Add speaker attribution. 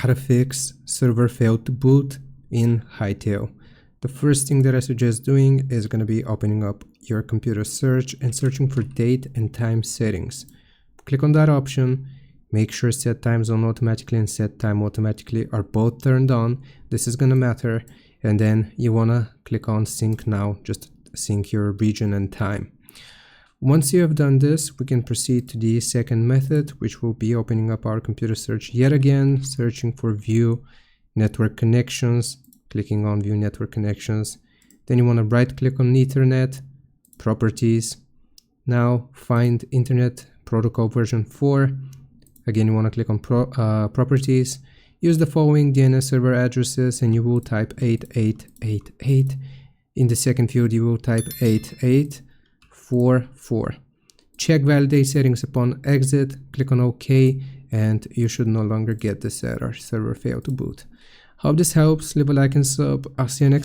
Speaker 1: how to fix server failed to boot in Hytale. The first thing that I suggest doing is going to be opening up your computer search and searching for date and time settings. Click on that option. Make sure set time zone automatically and set time automatically are both turned on. This is going to matter. And then you want to click on sync now, just sync your region and time. Once you have done this, we can proceed to the second method, which will be opening up our computer search yet again, searching for view network connections, clicking on view network connections. Then you want to right click on Ethernet, properties. Now find Internet Protocol version 4. Again, you want to click on properties. Use the following DNS server addresses and you will type 8888. In the second field, you will type 8844. Check validate settings upon exit, click on OK, and you should no longer get this error, server failed to boot. Hope this helps. Leave a like and sub. I'll see you next time.